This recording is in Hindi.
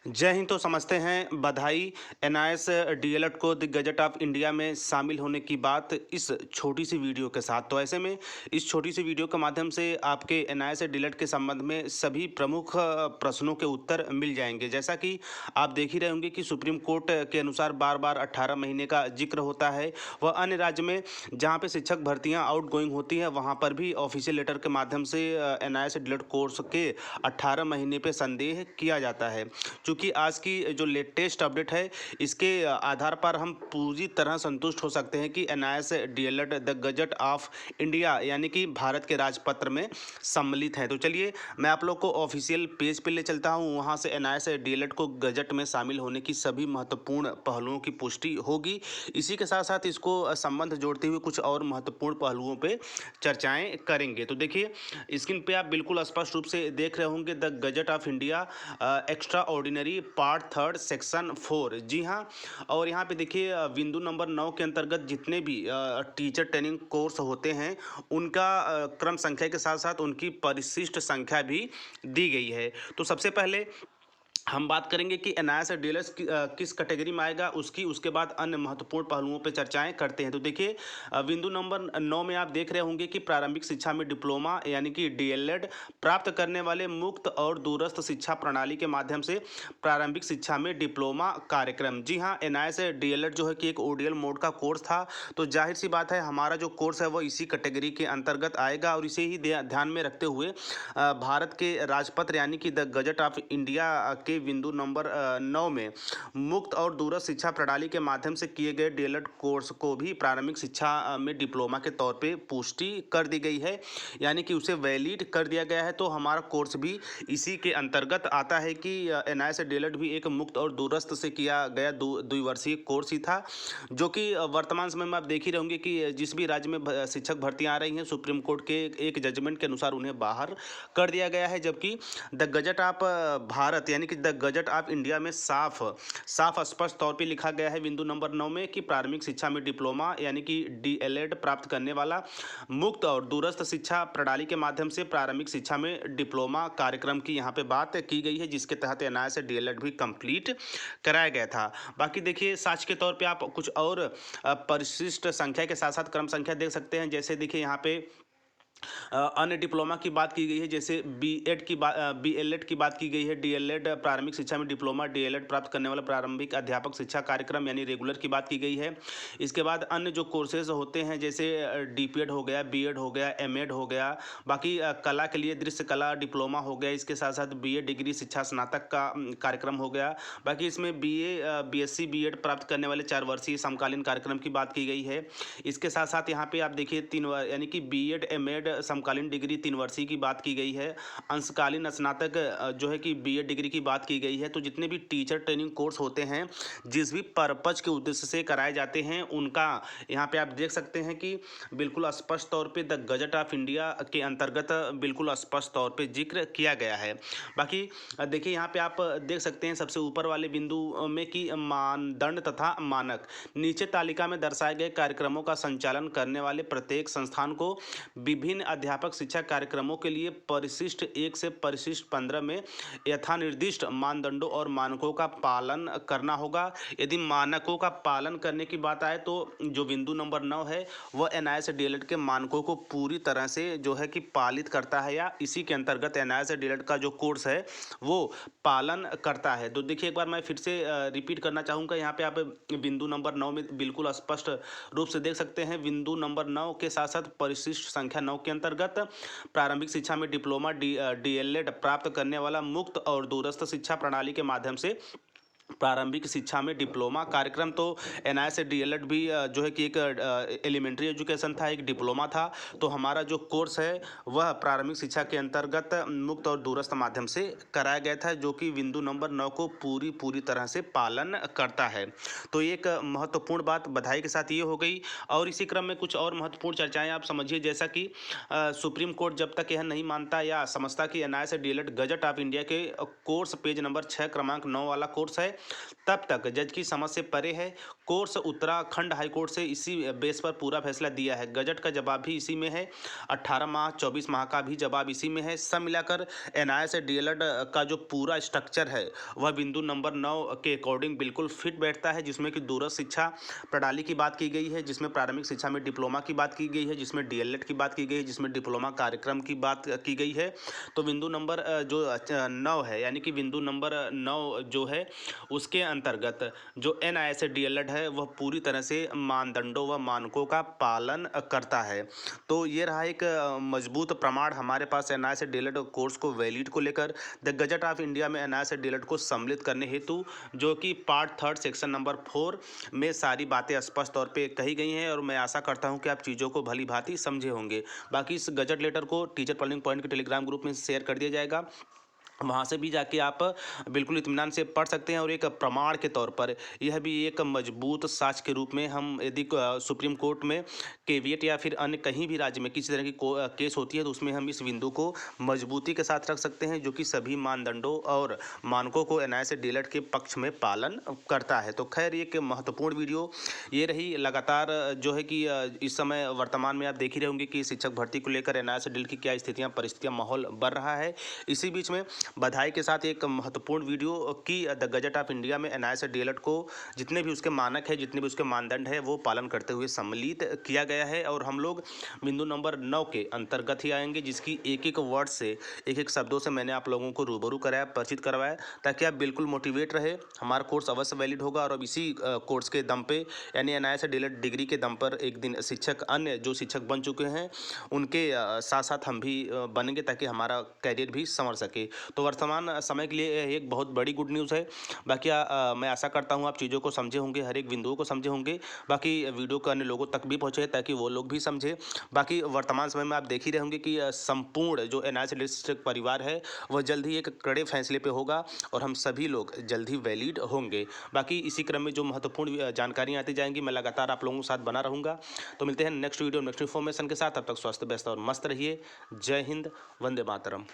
जय हिंद। तो समझते हैं बधाई एनआईएस डीएलएड को द गजट ऑफ इंडिया में शामिल होने की बात इस छोटी सी वीडियो के साथ। तो ऐसे में इस छोटी सी वीडियो के माध्यम से आपके एनआईएस डीएलएड के संबंध में सभी प्रमुख प्रश्नों के उत्तर मिल जाएंगे। जैसा कि आप देख ही रहे होंगे कि सुप्रीम कोर्ट के अनुसार बार बार 18 महीने का जिक्र होता है। वह अन्य राज्य में जहाँ पे शिक्षक भर्तियाँ आउट गोइंग होती हैं वहाँ पर भी ऑफिशियल लेटर के माध्यम से एनआईएस डीएलएड कोर्स के 18 महीने पे संदेह किया जाता है। क्योंकि आज की जो लेटेस्ट अपडेट है इसके आधार पर हम पूरी तरह संतुष्ट हो सकते हैं कि NIS DElEd the gazette of India यानी कि भारत के राजपत्र में सम्मिलित है। तो चलिए मैं आप लोग को ऑफिशियल पेज पे ले चलता हूँ। वहाँ से एनआईएस डीएलएड को गजट में शामिल होने की सभी महत्वपूर्ण पहलुओं की पुष्टि होगी। इसी के साथ साथ इसको संबंध जोड़ते हुए कुछ और महत्वपूर्ण पहलुओं पे चर्चाएं करेंगे। तो देखिए स्क्रीन पे आप बिल्कुल स्पष्ट रूप से देख रहे होंगे the gazette of India extra ordinary part 3 section 4। जी हाँ, और यहाँ पे देखिए बिंदु नंबर 9 के अंतर्गत जितने भी टीचर ट्रेनिंग कोर्स होते हैं उनका क्रम संख्या के साथ साथ उनकी परिशिष्ट संख्या भी दी गई है। तो सबसे पहले हम बात करेंगे कि एनआईएस और डीएलएस किस कैटेगरी में आएगा उसकी, उसके बाद अन्य महत्वपूर्ण पहलुओं पर चर्चाएं करते हैं। तो देखिए बिंदु नंबर 9 में आप देख रहे होंगे कि प्रारंभिक शिक्षा में डिप्लोमा यानी कि डीएलएड प्राप्त करने वाले मुक्त और दूरस्थ शिक्षा प्रणाली के माध्यम से प्रारंभिक शिक्षा में डिप्लोमा कार्यक्रम। जी हाँ, एनआईएस डीएलएड जो है कि एक ओडीएल मोड का कोर्स था। तो जाहिर सी बात है हमारा जो कोर्स है वो इसी कैटेगरी के अंतर्गत आएगा और इसे ही ध्यान में रखते हुए भारत के राजपत्र यानी कि द गजट ऑफ इंडिया के बिंदु नंबर 9 में मुक्त और दूरस्थ शिक्षा प्रणाली के माध्यम से किए गए डीएलएड कोर्स को भी प्रारंभिक शिक्षा में डिप्लोमा के तौर पे पुष्टि कर दी गई है, यानी कि उसे वैलिड कर दिया गया है। तो हमारा कोर्स भी इसी के अंतर्गत आता है कि एनआईएस डीएलएड भी एक मुक्त और दूरस्थ से किया गया द्विवर्षीय कोर्स ही था, जो कि वर्तमान समय में आप देख ही रहोगे कि जिस भी राज्य में शिक्षक भर्तियां आ रही हैं सुप्रीम कोर्ट के एक जजमेंट के अनुसार उन्हें बाहर कर दिया गया है। जबकि द गजट ऑफ भारत यानी कि द गजट ऑफ इंडिया में साफ साफ स्पष्ट तौर पे लिखा गया है बिंदु नंबर 9 में कि प्रारंभिक शिक्षा में डिप्लोमा यानी कि डीएलएड प्राप्त करने वाला मुक्त और दूरस्थ शिक्षा प्रणाली के माध्यम से प्रारंभिक शिक्षा में डिप्लोमा कार्यक्रम की यहाँ पे बात की गई है, जिसके तहत एनआईएस डीएलएड भी कंप्लीट कराया गया था। बाकी देखिए साक्ष्य के तौर पे आप कुछ और परिशिष्ट संख्या के साथ साथ क्रम संख्या देख सकते हैं। जैसे देखिए यहाँ पे अन्य डिप्लोमा की बात की गई है, जैसे बीएड की बात बीएलएड की बात की गई है। डीएलएड प्रारंभिक शिक्षा में डिप्लोमा डीएलएड प्राप्त करने वाला प्रारंभिक अध्यापक शिक्षा कार्यक्रम यानी रेगुलर की बात की गई है। इसके बाद अन्य जो कोर्सेज होते हैं जैसे डीपीएड हो गया, बीएड हो गया, एमएड हो गया। बाकी कला के लिए दृश्य कला डिप्लोमा हो गया। इसके साथ साथ बीए डिग्री शिक्षा स्नातक का कार्यक्रम हो गया। बाकी इसमें बीए बीएससी बीएड प्राप्त करने वाले 4 वर्षीय समकालीन कार्यक्रम की बात की गई है। इसके साथ साथ यहाँ पे आप देखिए 3 यानी कि बीएड एमएड समकालीन डिग्री 3 वर्षीय की बात की गई है। अंशकालीन स्नातक जो है कि बीएड डिग्री की बात की गई है। तो जितने भी टीचर ट्रेनिंग कोर्स होते हैं जिस भी पर्पज के उद्देश्य से कराए जाते हैं उनका यहाँ पे आप देख सकते हैं कि बिल्कुल स्पष्ट तौर पे द गजट ऑफ इंडिया के अंतर्गत बिल्कुल स्पष्ट तौर पे जिक्र किया गया है। बाकी देखिए यहाँ पे आप देख सकते हैं सबसे ऊपर वाले बिंदु में कि मानदंड तथा मानक नीचे तालिका में दर्शाए गए कार्यक्रमों का संचालन करने वाले प्रत्येक संस्थान को विभिन्न अध्यापक शिक्षा कार्यक्रमों के लिए परिशिष्ट 1 से परिशिष्ट 15 में यथानिर्दिष्ट मानदंडों और मानकों का पालन करना होगा। यदि मानकों का पालन करने की बात आए तो जो बिंदु नंबर 9 है वह एनआईएस डीएलएड के मानकों को पूरी तरह से जो है कि पालित करता है या इसी के अंतर्गत एनआईएस डीएलएड का जो कोर्स है वो पालन करता है। तो देखिए एक बार मैं फिर से रिपीट करना चाहूँगा। यहाँ पे आप बिंदु नंबर 9 में बिल्कुल स्पष्ट रूप से देख सकते हैं। बिंदु नंबर 9 के साथ साथ परिशिष्ट संख्या 9 के अंतर्गत प्रारंभिक शिक्षा में डिप्लोमा डीएलएड प्राप्त करने वाला मुक्त और दूरस्थ शिक्षा प्रणाली के माध्यम से प्रारंभिक शिक्षा में डिप्लोमा कार्यक्रम। तो एनआईएस डीएलएड भी जो है कि एक एलिमेंट्री एजुकेशन था, एक डिप्लोमा था। तो हमारा जो कोर्स है वह प्रारंभिक शिक्षा के अंतर्गत मुक्त और दूरस्थ माध्यम से कराया गया था, जो कि बिंदु नंबर 9 को पूरी तरह से पालन करता है। तो एक महत्वपूर्ण बात बधाई के साथ ये हो गई। और इसी क्रम में कुछ और महत्वपूर्ण चर्चाएं आप समझिए, जैसा कि सुप्रीम कोर्ट जब तक यह नहीं मानता या समझता कि NIS DElEd gazette of India के कोर्स पेज नंबर 6 क्रमांक 9 वाला कोर्स है तब तक जज की समझ से परे है। कोर्स उत्तराखंड हाईकोर्ट से इसी बेस पर पूरा फैसला दिया है। गजट का जवाब भी इसी में है। 18 माह 24 माह का भी जवाब इसी में है। सब मिलाकर एनआईए से डीएलएड का जो पूरा स्ट्रक्चर है वह बिंदु नंबर 9 के अकॉर्डिंग बिल्कुल फिट बैठता है, जिसमें कि दूरस्थ शिक्षा प्रणाली की बात की गई है, जिसमें प्रारंभिक शिक्षा में डिप्लोमा की बात की गई है, जिसमें डीएलएड की बात की गई है, जिसमें डिप्लोमा कार्यक्रम की बात की गई है। तो बिंदु नंबर जो 9 है, यानी कि बिंदु नंबर 9 जो है उसके अंतर्गत जो एनआईए से डीएलएड है वह पूरी तरह से मानदंडों व मानकों का पालन करता है। तो ये रहा एक मजबूत प्रमाण हमारे पास एनआईए से डीएलएड कोर्स को वैलिड को लेकर। द गजट ऑफ इंडिया में एनआईए से डीएलएड को सम्मिलित करने हेतु जो कि पार्ट 3 सेक्शन नंबर 4 में सारी बातें स्पष्ट तौर पे कही गई हैं, और मैं आशा करता हूं कि आप चीज़ों को भली भांति समझे होंगे। बाकी इस गजट लेटर को टीचर प्लनिंग पॉइंट के टेलीग्राम ग्रुप में शेयर कर दिया जाएगा, वहाँ से भी जाके आप बिल्कुल इत्मीनान से पढ़ सकते हैं। और एक प्रमाण के तौर पर यह भी एक मजबूत साक्ष्य के रूप में हम यदि सुप्रीम कोर्ट में केविएट या फिर अन्य कहीं भी राज्य में किसी तरह की केस होती है तो उसमें हम इस बिंदु को मजबूती के साथ रख सकते हैं, जो कि सभी मानदंडों और मानकों को एनआईए से डीएलएड के पक्ष में पालन करता है। तो खैर एक महत्वपूर्ण वीडियो ये रही। लगातार जो है कि इस समय वर्तमान में आप देख ही रहे होंगे कि शिक्षक भर्ती को लेकर एनआईए से डीएलएड की क्या स्थितियाँ परिस्थितियाँ माहौल बढ़ रहा है। इसी बीच में बधाई के साथ एक महत्वपूर्ण वीडियो की द गजट ऑफ इंडिया में एनआईए से डीएलएड को जितने भी उसके मानक है, जितने भी उसके मानदंड है, वो पालन करते हुए सम्मिलित किया गया है। और हम लोग बिंदु नंबर 9 के अंतर्गत ही आएंगे, जिसकी एक एक वर्ड से एक एक शब्दों से मैंने आप लोगों को रूबरू कराया, परिचित करवाया, ताकि आप बिल्कुल मोटिवेट रहे। हमारा कोर्स अवश्य वैलिड होगा और अब इसी कोर्स के दम पे यानी एनआईए से डीएलएड डिग्री के दम पर एक दिन शिक्षक अन्य जो शिक्षक बन चुके हैं उनके साथ साथ हम भी बनेंगे, ताकि हमारा कैरियर भी संवर सके। तो वर्तमान समय के लिए एक बहुत बड़ी गुड न्यूज़ है। बाकी मैं आशा करता हूँ आप चीज़ों को समझे होंगे, हर एक बिंदुओं को समझे होंगे। बाकी वीडियो को अन्य लोगों तक भी पहुँचे ताकि वो लोग भी समझे। बाकी वर्तमान समय में आप देख ही रहे होंगे कि संपूर्ण जो एनआईए से डिस्ट्रिक्ट परिवार है वह जल्द ही एक कड़े फैसले पे होगा और हम सभी लोग जल्द ही वैलिड होंगे। बाकी इसी क्रम में जो महत्वपूर्ण जानकारियाँ आती जाएंगी मैं लगातार आप लोगों के साथ बना रहूँगा। तो मिलते हैं नेक्स्ट वीडियो नेक्स्ट इन्फॉर्मेशन के साथ। तब तक स्वस्थ व्यस्त और मस्त रहिए। जय हिंद, वंदे मातरम।